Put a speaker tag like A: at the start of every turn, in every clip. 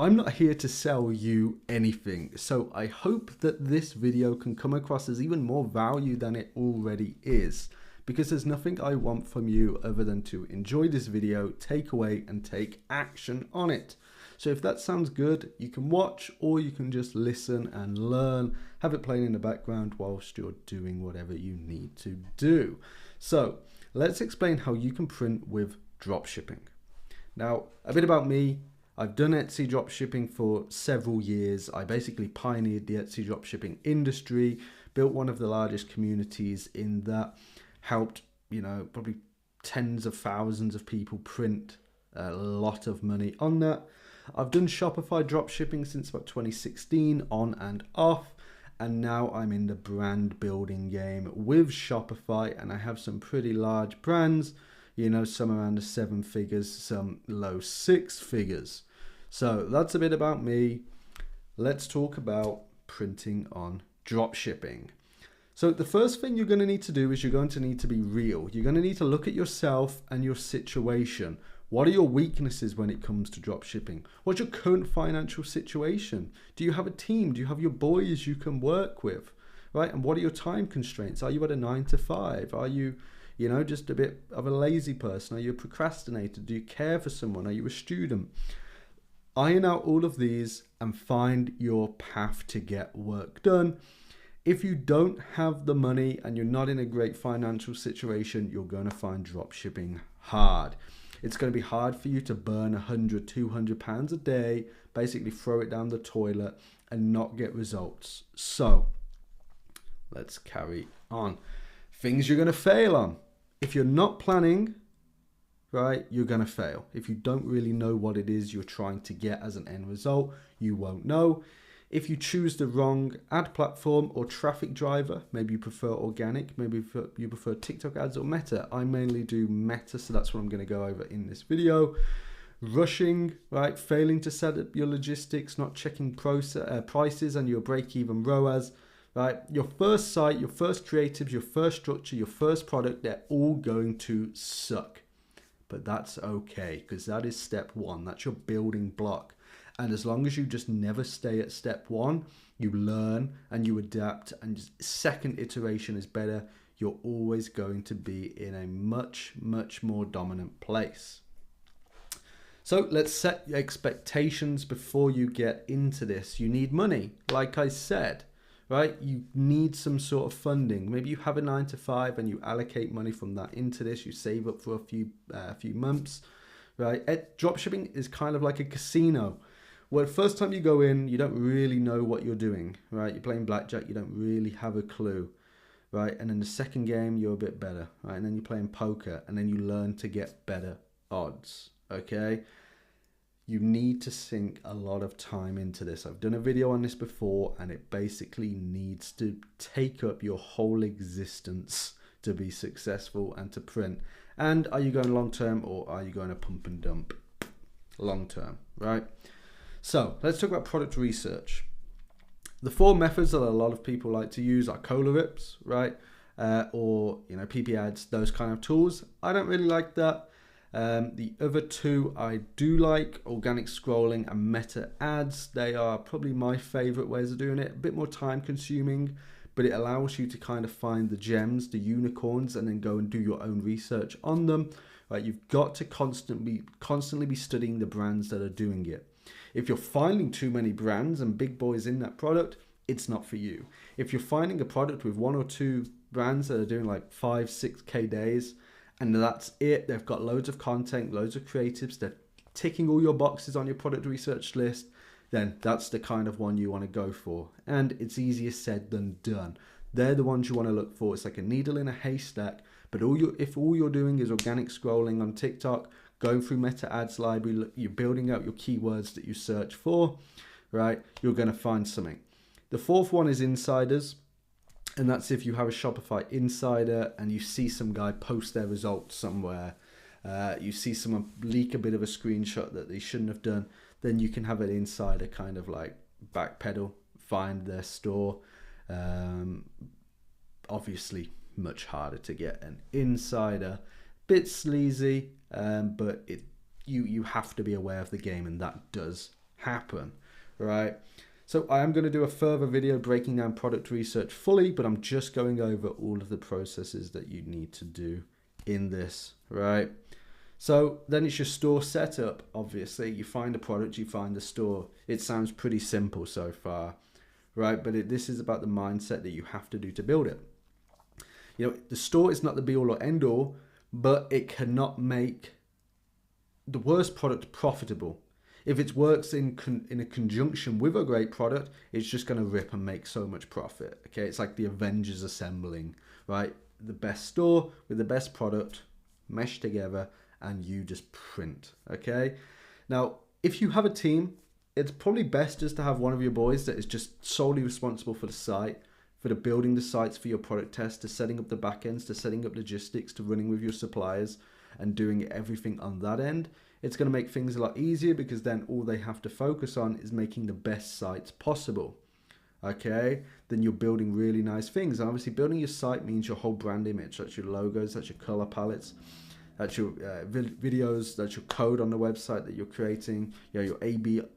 A: I'm not here to sell you anything, so I hope that this video can come across as even more value than it already is, because there's nothing I want from you other than to enjoy this video, take away and take action on it. So if that sounds good, you can watch or you can just listen and learn, have it playing in the background whilst you're doing whatever you need to do. So let's explain how you can print with dropshipping. Now, a bit about me. I've done Etsy dropshipping for several years. I basically pioneered the Etsy dropshipping industry, built one of the largest communities in that, helped, probably tens of thousands of people print a lot of money on that. I've done Shopify dropshipping since about 2016 on and off, and now I'm in the brand building game with Shopify, and I have some pretty large brands, some around the 7 figures, some low 6 figures. So that's a bit about me. Let's talk about printing on dropshipping. So the first thing you're going to need to do is you're going to need to be real. You're going to need to look at yourself and your situation. What are your weaknesses when it comes to dropshipping? What's your current financial situation? Do you have a team? Do you have your boys you can work with? Right? And what are your time constraints? Are you at a 9 to 5? Are you, just a bit of a lazy person? Are you a procrastinator? Do you care for someone? Are you a student? Iron out all of these and find your path to get work done. If you don't have the money and you're not in a great financial situation, you're going to find dropshipping hard. It's going to be hard for you to burn 100, 200 pounds a day, basically throw it down the toilet and not get results. So let's carry on. Things you're going to fail on. If you're not planning, right, you're going to fail. If you don't really know what it is you're trying to get as an end result, you won't know. If you choose the wrong ad platform or traffic driver, maybe you prefer organic, maybe you prefer TikTok ads or Meta. I mainly do Meta, so that's what I'm going to go over in this video. Rushing, right, failing to set up your logistics, not checking prices and your break-even ROAS, right? Your first site, your first creatives, your first structure, your first product, they're all going to suck. But that's okay, because that is step one. That's your building block. And as long as you just never stay at step one, you learn and you adapt, and just second iteration is better, you're always going to be in a much, much more dominant place. So let's set expectations before you get into this. You need money, like I said. Right? You need some sort of funding. Maybe you have a 9 to 5 and you allocate money from that into this. You save up for a few months, right? Dropshipping is kind of like a casino. Well, first time you go in, you don't really know what you're doing, right? You're playing blackjack, you don't really have a clue, right? And then the second game, you're a bit better, right? And then you're playing poker, and then you learn to get better odds, okay? You need to sink a lot of time into this. I've done a video on this before, and it basically needs to take up your whole existence to be successful and to print. And are you going long term or are you going to pump and dump? Long term, right? So let's talk about product research. The 4 methods that a lot of people like to use are cola rips, right? Or PP ads, those kind of tools. I don't really like that. The other 2 I do like, organic scrolling and meta ads. They are probably my favorite ways of doing it. A bit more time consuming, but it allows you to kind of find the gems, the unicorns, and then go and do your own research on them. Right? You've got to constantly be studying the brands that are doing it. If you're finding too many brands and big boys in that product, it's not for you. If you're finding a product with 1 or 2 brands that are doing like 5, 6K days, and that's it, they've got loads of content, loads of creatives, they're ticking all your boxes on your product research list, then that's the kind of one you want to go for. And it's easier said than done. They're the ones you want to look for. It's like a needle in a haystack, but if all you're doing is organic scrolling on TikTok, going through meta ads library, you're building out your keywords that you search for, right? You're going to find something. The 4th one is insiders. And that's if you have a Shopify insider and you see some guy post their results somewhere, you see someone leak a bit of a screenshot that they shouldn't have done, then you can have an insider kind of like backpedal, find their store. Obviously, much harder to get an insider. Bit sleazy, but you have to be aware of the game, and that does happen, right? So I am going to do a further video breaking down product research fully, but I'm just going over all of the processes that you need to do in this, right? So then it's your store setup. Obviously, you find a product, you find the store. It sounds pretty simple so far, right? But this is about the mindset that you have to do to build it. You know, the store is not the be all or end all, but it cannot make the worst product profitable. If it works in a conjunction with a great product, it's just going to rip and make so much profit. Okay, it's like the Avengers assembling, right? The best store with the best product meshed together, and you just print. Okay, now if you have a team, it's probably best just to have one of your boys that is just solely responsible for the site, for the building the sites for your product test, to setting up the backends, to setting up logistics, to running with your suppliers and doing everything on that end. It's going to make things a lot easier, because then all they have to focus on is making the best sites possible. Okay, then you're building really nice things. And obviously building your site means your whole brand image. That's your logos, that's your color palettes, that's your videos, that's your code on the website that you're creating, you know,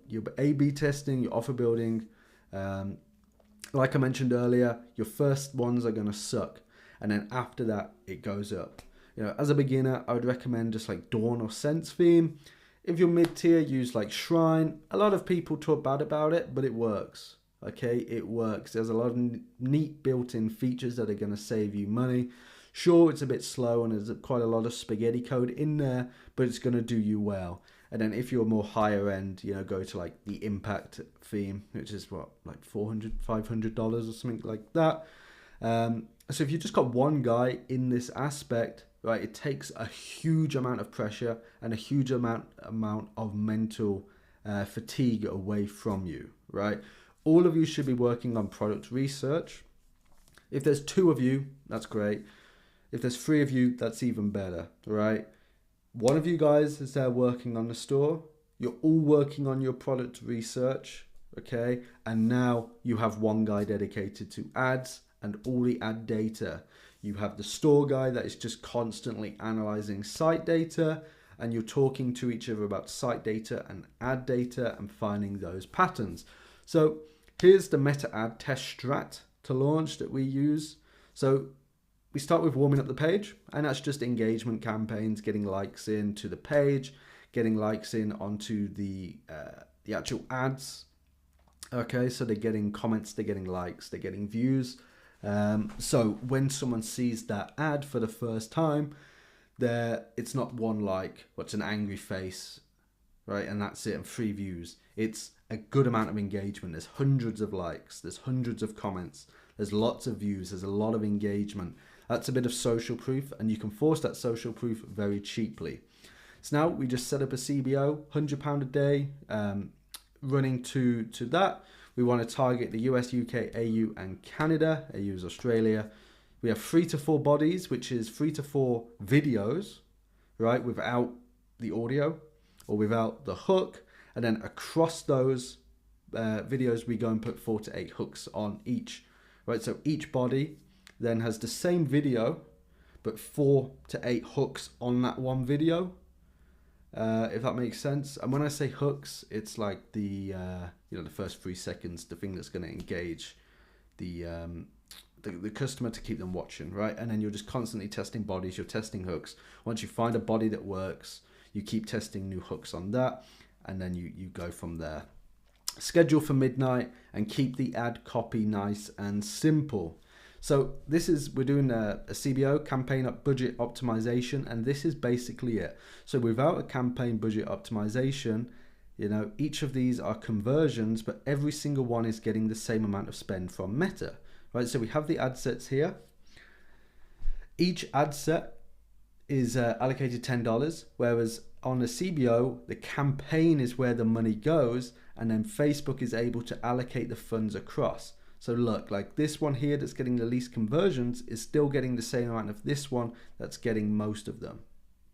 A: your A/B testing, your offer building. Like I mentioned earlier, your first ones are going to suck, and then after that it goes up. You know, as a beginner, I would recommend just like Dawn or Sense theme. If you're mid-tier, use like Shrine. A lot of people talk bad about it, but it works. Okay, it works. There's a lot of neat built-in features that are going to save you money. Sure, it's a bit slow and there's quite a lot of spaghetti code in there, but it's going to do you well. And then if you're more higher end, you know, go to like the Impact theme, which is what, like $400, $500 or something like that. So if you just got one guy in this aspect, right, it takes a huge amount of pressure and a huge amount of mental fatigue away from you, right? All of you should be working on product research. If there's 2 of you, that's great. If there's 3 of you, that's even better, right? One of you guys is there working on the store. You're all working on your product research, okay? And now you have one guy dedicated to ads and all the ad data. You have the store guy that is just constantly analyzing site data, and you're talking to each other about site data and ad data and finding those patterns. So here's the meta ad test strat to launch that we use. So we start with warming up the page, and that's just engagement campaigns, getting likes into the page, getting likes in onto the actual ads. Okay, so they're getting comments, they're getting likes, they're getting views. So when someone sees that ad for the first time, it's not one like, what's an angry face, right? And that's it, and 3 views. It's a good amount of engagement. There's hundreds of likes, there's hundreds of comments, there's lots of views, there's a lot of engagement. That's a bit of social proof, and you can force that social proof very cheaply. So now we just set up a CBO, £100 a day, running to that. We want to target the US, UK, AU, and Canada. AU is Australia. We have 3 to 4 bodies, which is 3 to 4 videos, right, without the audio or without the hook. And then across those videos, we go and put 4 to 8 hooks on each, right? So each body then has the same video, but 4 to 8 hooks on that one video, if that makes sense. And when I say hooks, it's like the the first 3 seconds, the thing that's going to engage the customer to keep them watching, right? And then you're just constantly testing bodies, you're testing hooks. Once you find a body that works, you keep testing new hooks on that, and then you go from there. Schedule for midnight and keep the ad copy nice and simple. So we're doing a CBO, campaign budget optimization, and this is basically it. So without a campaign budget optimization, you know, each of these are conversions, but every single one is getting the same amount of spend from Meta, right? So we have the ad sets here. Each ad set is allocated $10, whereas on a CBO, the campaign is where the money goes, and then Facebook is able to allocate the funds across. So look, like this one here that's getting the least conversions is still getting the same amount of this one that's getting most of them,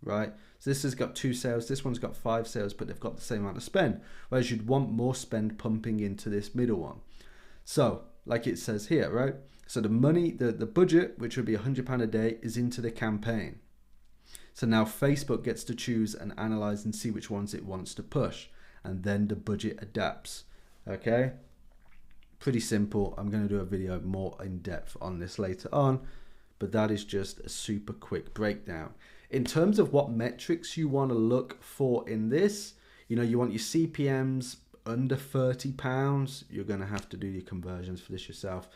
A: right? So this has got 2 sales, this one's got 5 sales, but they've got the same amount of spend, whereas you'd want more spend pumping into this middle one. So like it says here, right? So the money, the budget, which would be £100 a day, is into the campaign. So now Facebook gets to choose and analyze and see which ones it wants to push. and then the budget adapts. Okay, pretty simple. I'm going to do a video more in depth on this later on, but that is just a super quick breakdown. In terms of what metrics you want to look for in this, you know, you want your CPMs under £30. You're going to have to do your conversions for this yourself.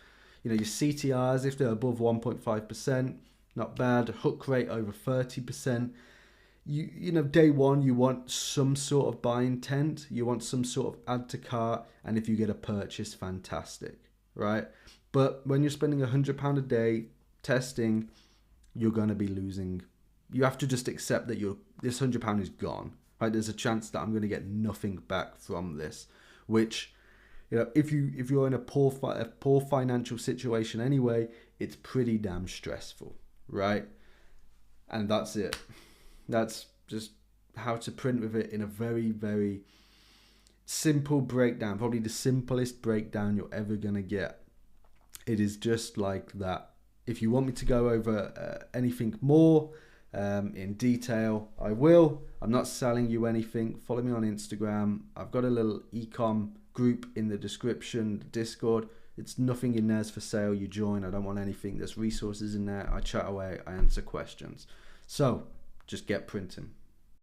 A: You know, your CTRs, if they're above 1.5%, not bad. Hook rate over 30%. You know, day one, you want some sort of buy intent. You want some sort of add to cart. And if you get a purchase, fantastic, right? But when you're spending £100 a day testing, you're going to be losing. You have to just accept that this £100 is gone, right? There's a chance that I'm going to get nothing back from this, which, you know, if you're in a poor financial situation anyway, it's pretty damn stressful, right? And that's it. That's just how to print with it in a very, very simple breakdown, probably the simplest breakdown you're ever going to get. It is just like that. If you want me to go over anything more in detail, I will. I'm not selling you anything. Follow me on Instagram. I've got a little ecom group in the description, Discord. It's nothing in there's for sale. You join. I don't want anything. There's resources in there. I chat away. I answer questions. So just get printing.